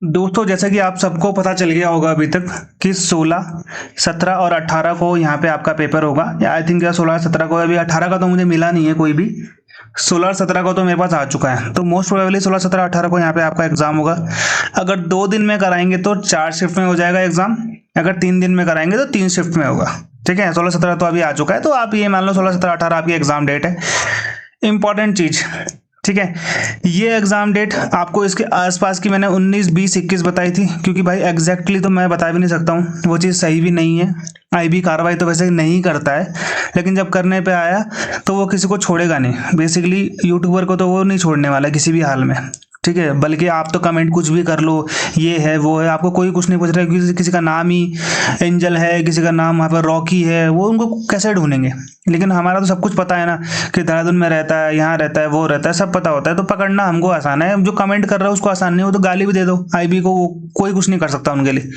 दोस्तों, जैसा कि आप सबको पता चल गया होगा अभी तक कि 16, 17 और 18 को यहाँ पे आपका पेपर होगा। या आई थिंक या 16, 17 को, अभी 18 का तो मुझे मिला नहीं है कोई भी। 16 और 17 को तो मेरे पास आ चुका है, तो मोस्ट प्रोबेबली 16, 17, 18 को यहाँ पे आपका एग्जाम होगा। अगर 2 दिन में कराएंगे तो 4 शिफ्ट में हो जाएगा एग्जाम। अगर 3 दिन में कराएंगे तो 3 शिफ्ट में होगा। ठीक है, 16, 17 तो अभी आ चुका है, तो आप ये मान लो 16, 17, 18 आपकी एग्जाम डेट है। इंपॉर्टेंट चीज, ठीक है, ये एग्जाम डेट आपको इसके आसपास की मैंने 19, 20, 21 बताई थी, क्योंकि भाई एग्जैक्टली तो मैं बता भी नहीं सकता हूँ, वो चीज़ सही भी नहीं है। आईबी कार्रवाई तो वैसे नहीं करता है, लेकिन जब करने पे आया तो वो किसी को छोड़ेगा नहीं। बेसिकली यूट्यूबर को तो वो नहीं छोड़ने वाला किसी भी हाल में। ठीक है, बल्कि आप तो कमेंट कुछ भी कर लो, ये है वो है, आपको कोई कुछ नहीं पूछ रहा है। किसी का नाम ही एंजल है, किसी का नाम वहाँ पर रॉकी है, वो उनको कैसे ढूंढेंगे। लेकिन हमारा तो सब कुछ पता है ना, कि देहरादून में रहता है, यहाँ रहता है, वो रहता है, सब पता होता है, तो पकड़ना हमको आसान है। जो कमेंट कर रहा है उसको आसान नहीं, वो तो गाली भी दे दो आईबी को, वो कोई कुछ नहीं कर सकता उनके लिए,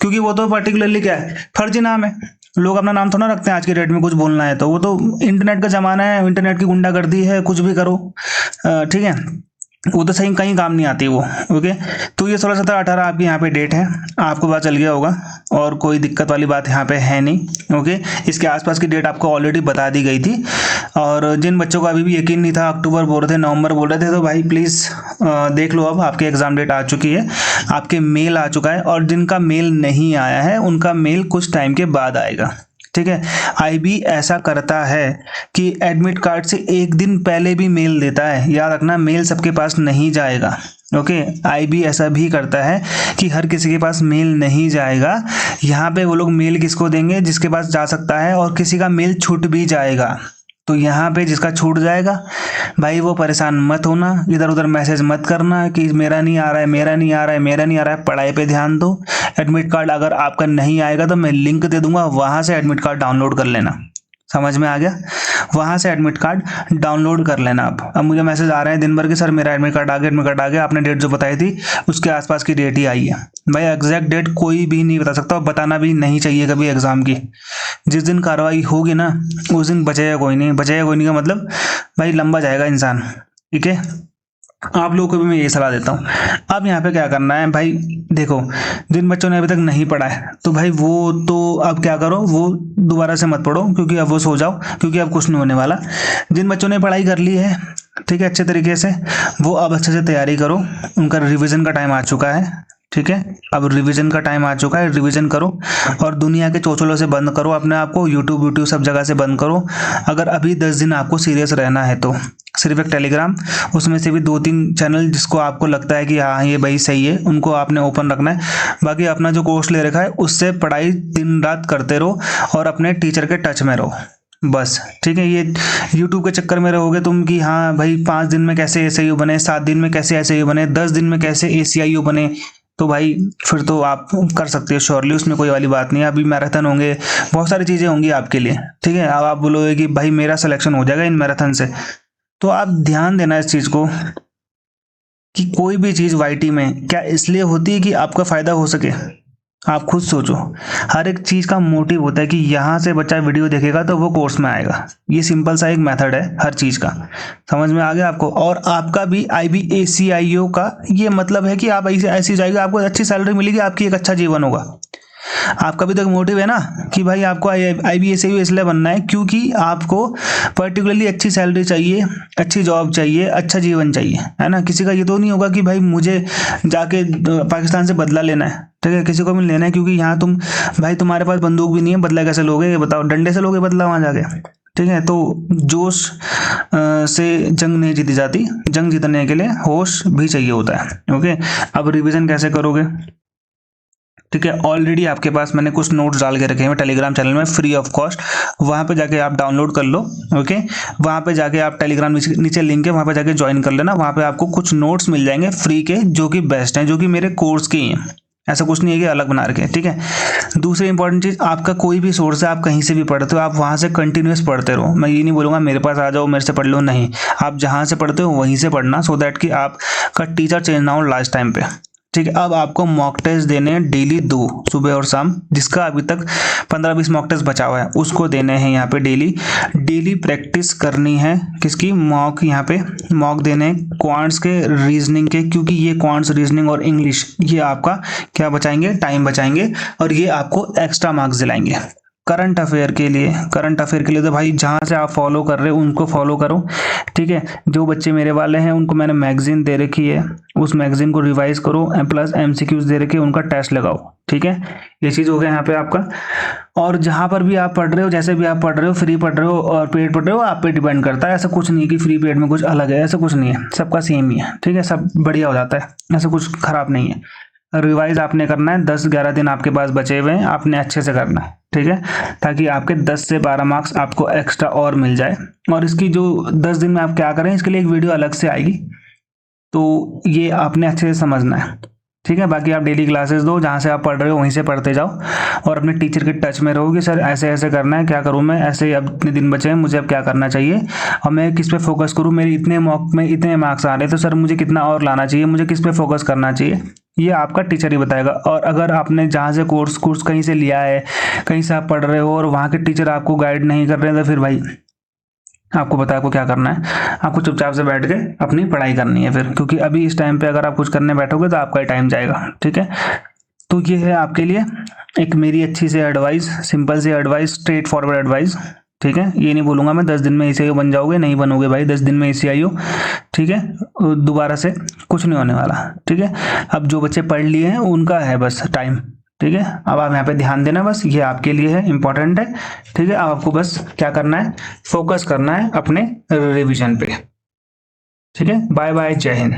क्योंकि वो तो पर्टिकुलरली क्या है, फर्जी नाम है। लोग अपना नाम थोड़ा रखते हैं आज के डेट में, कुछ बोलना है तो। वो तो इंटरनेट का जमाना है, इंटरनेट की गुंडागर्दी है, कुछ भी करो। ठीक है, वो तो सही कहीं काम नहीं आती वो। ओके, तो ये 16, 17, 18 आपकी यहाँ पे डेट है, आपको पता चल गया होगा, और कोई दिक्कत वाली बात यहाँ पे है नहीं। ओके, इसके आसपास की डेट आपको ऑलरेडी बता दी गई थी। और जिन बच्चों को अभी भी यकीन नहीं था, अक्टूबर बोल रहे थे, नवंबर बोल रहे थे, तो भाई प्लीज़ देख लो, अब आपकी एग्जाम डेट आ चुकी है, आपके मेल आ चुका है। और जिनका मेल नहीं आया है उनका मेल कुछ टाइम के बाद आएगा। ठीक है, आईबी ऐसा करता है कि एडमिट कार्ड से 1 दिन पहले भी मेल देता है। याद रखना, मेल सबके पास नहीं जाएगा। ओके, आईबी ऐसा भी करता है कि हर किसी के पास मेल नहीं जाएगा। यहाँ पे वो लोग मेल किसको देंगे, जिसके पास जा सकता है, और किसी का मेल छूट भी जाएगा। तो यहाँ पे जिसका छूट जाएगा, भाई वो परेशान मत होना, इधर उधर मैसेज मत करना कि मेरा नहीं आ रहा है, मेरा नहीं आ रहा है, मेरा नहीं आ रहा है। पढ़ाई पे ध्यान दो। एडमिट कार्ड अगर आपका नहीं आएगा तो मैं लिंक दे दूंगा, वहां से एडमिट कार्ड डाउनलोड कर लेना। समझ में आ गया? वहां से एडमिट कार्ड डाउनलोड कर लेना आप। अब मुझे मैसेज आ रहे हैं दिन भर के, सर मेरा एडमिट कार्ड आ गया, एडमिट कार्ड आ गया। आपने डेट जो बताई थी उसके आसपास की डेट ही आई है। भाई एग्जैक्ट डेट कोई भी नहीं बता सकता, और बताना भी नहीं चाहिए कभी एग्जाम की। जिस दिन कार्रवाई होगी ना, उस दिन बचेगा कोई नहीं। बचेगा कोई नहीं का मतलब भाई लंबा जाएगा इंसान। ठीक है, आप लोगों को भी मैं यही सलाह देता हूँ। अब यहाँ पे क्या करना है भाई, देखो, जिन बच्चों ने अभी तक नहीं पढ़ा है तो भाई वो तो अब क्या करो, वो दोबारा से मत पढ़ो, क्योंकि अब वो सो जाओ, क्योंकि अब कुछ नहीं होने वाला। जिन बच्चों ने पढ़ाई कर ली है, ठीक है, अच्छे तरीके से, वो अब अच्छे से तैयारी करो। उनका रिविजन का टाइम आ चुका है। ठीक है, अब रिवीजन का टाइम आ चुका है, रिवीजन करो। और दुनिया के चोचलों से बंद करो अपने आप को, यूट्यूब सब जगह से बंद करो। अगर अभी 10 दिन आपको सीरियस रहना है तो सिर्फ एक टेलीग्राम, उसमें से भी 2-3 चैनल जिसको आपको लगता है कि हाँ ये भाई सही है, उनको आपने ओपन रखना है। बाकी अपना जो कोर्स ले रखा है उससे पढ़ाई दिन रात करते रहो, और अपने टीचर के टच में रहो, बस। ठीक है, ये यूट्यूब के चक्कर में रहोगे तुम कि हाँ भाई 5 दिन में कैसे एसआईओ बने, 7 दिन में कैसे एसआईओ बने, 10 दिन में कैसे एसीआईओ बने, तो भाई फिर तो आप कर सकते हो श्योरली, उसमें कोई वाली बात नहीं है। अभी मैराथन होंगे, बहुत सारी चीज़ें होंगी आपके लिए। ठीक है, अब आप बोलोगे कि भाई मेरा सिलेक्शन हो जाएगा इन मैराथन से, तो आप ध्यान देना इस चीज़ को कि कोई भी चीज़ वाईटी में क्या इसलिए होती है कि आपका फ़ायदा हो सके। आप खुद सोचो, हर एक चीज़ का मोटिव होता है कि यहाँ से बच्चा वीडियो देखेगा तो वो कोर्स में आएगा। ये सिंपल सा एक मेथड है हर चीज़ का। समझ में आ गया आपको? और आपका भी IBACIO का ये मतलब है कि आप ऐसी जाएगी, आपको अच्छी सैलरी मिलेगी, आपकी एक अच्छा जीवन होगा। आपका भी तो एक मोटिव है ना कि भाई आपको IBACIO इसलिए बनना है क्योंकि आपको पर्टिकुलरली अच्छी सैलरी चाहिए, अच्छी जॉब चाहिए, अच्छा जीवन चाहिए, है ना। किसी का ये तो नहीं होगा कि भाई मुझे जाके पाकिस्तान से बदला लेना है। ठीक है, किसी को भी लेना है, क्योंकि यहाँ तुम भाई तुम्हारे पास बंदूक भी नहीं है, बदला कैसे लोगे ये बताओ? डंडे से लोगे बदला वहाँ जाके? ठीक है, तो जोश से जंग नहीं जीती जाती, जंग जीतने के लिए होश भी चाहिए होता है। ओके, अब रिवीजन कैसे करोगे? ठीक है, ऑलरेडी आपके पास मैंने कुछ नोट्स डाल के रखे हैं टेलीग्राम चैनल में फ्री ऑफ कॉस्ट, वहाँ पे जाके आप डाउनलोड कर लो। ओके, वहाँ पे जाके आप टेलीग्राम नीचे लिंक है, वहाँ पे जाके ज्वाइन कर लेना। वहाँ पे आपको कुछ नोट्स मिल जाएंगे फ्री के, जो कि बेस्ट हैं, जो कि मेरे कोर्स के ही हैं। ऐसा कुछ नहीं है कि अलग बना रखे। ठीक है, दूसरी इंपॉर्टेंट चीज़, आपका कोई भी सोर्स है, आप कहीं से भी पढ़ते हो, आप वहाँ से कंटिन्यूस पढ़ते रहो। मैं ये नहीं बोलूँगा मेरे पास आ जाओ मेरे से पढ़ लो, नहीं, आप जहाँ से पढ़ते हो वहीं से पढ़ना, सो दैट कि आपका टीचर चेंज ना हो लास्ट टाइम पे। ठीक है। अब आपको मॉक टेस्ट देने हैं डेली 2, सुबह और शाम, जिसका अभी तक 15-20 मॉक टेस्ट बचा हुआ है उसको देने हैं यहाँ पे डेली प्रैक्टिस करनी है। किसकी? मॉक। यहाँ पे मॉक देने हैं क्वांट्स के, रीजनिंग के, क्योंकि ये क्वांट्स, रीजनिंग और इंग्लिश ये आपका क्या बचाएंगे? टाइम बचाएंगे, और ये आपको एक्स्ट्रा मार्क्स दिलाएंगे। करंट अफेयर के लिए तो भाई जहाँ से आप फॉलो कर रहे हो उनको फॉलो करो, ठीक है। जो बच्चे मेरे वाले हैं उनको मैंने मैगजीन दे रखी है, उस मैगजीन को रिवाइज करो, प्लस एमसीक्यूज दे रखे, उनका टेस्ट लगाओ, ठीक है। ये चीज़ हो गया यहाँ पे आपका। और जहाँ पर भी आप पढ़ रहे हो, जैसे भी आप पढ़ रहे हो, फ्री पढ़ रहे हो और पेड पढ़ रहे हो, आप पे डिपेंड करता है। ऐसा कुछ नहीं है कि फ्री पेड में कुछ अलग है, ऐसा कुछ नहीं है, सबका सेम ही है, ठीक है। सब बढ़िया हो जाता है, ऐसा कुछ खराब नहीं है। रिवाइज आपने करना है, 10-11 दिन आपके पास बचे हुए हैं, आपने अच्छे से करना है, ठीक है, ताकि आपके 10 से 12 मार्क्स आपको एक्स्ट्रा और मिल जाए। और इसकी जो 10 दिन में आप क्या करें, इसके लिए एक वीडियो अलग से आएगी, तो ये आपने अच्छे से समझना है, ठीक है। बाकी आप डेली क्लासेस दो, जहाँ से आप पढ़ रहे हो वहीं से पढ़ते जाओ, और अपने टीचर के टच में रहो कि सर ऐसे ऐसे करना है, क्या करूँ मैं, ऐसे अब इतने दिन बचे हैं, मुझे अब क्या करना चाहिए, और मैं किस पे फोकस करूँ, मेरे इतने मॉक में इतने मार्क्स आ रहे हैं, तो सर मुझे कितना और लाना चाहिए, मुझे किस पे फोकस करना चाहिए, ये आपका टीचर ही बताएगा। और अगर आपने जहाँ से कोर्स कहीं से लिया है, कहीं से आप पढ़ रहे हो और वहाँ के टीचर आपको गाइड नहीं कर रहे हैं, तो फिर भाई आपको पता है आपको क्या करना है, आपको चुपचाप से बैठ के अपनी पढ़ाई करनी है फिर, क्योंकि अभी इस टाइम पे अगर आप कुछ करने बैठोगे तो आपका ही टाइम जाएगा, ठीक है। तो ये है आपके लिए एक मेरी अच्छी सी एडवाइस, सिंपल सी एडवाइस, स्ट्रेट फॉरवर्ड एडवाइस, ठीक है। ये नहीं बोलूंगा मैं 10 दिन में ACIO बन जाओगे, नहीं बनोगे भाई 10 दिन में ACIO, ठीक है। दोबारा से कुछ नहीं होने वाला, ठीक है। अब जो बच्चे पढ़ लिए हैं उनका है बस टाइम, ठीक है। अब आप यहाँ पे ध्यान देना, बस ये आपके लिए है, इंपॉर्टेंट है, ठीक है। अब आपको बस क्या करना है, फोकस करना है अपने रिवीजन पे, ठीक है। बाय बाय, जय हिंद।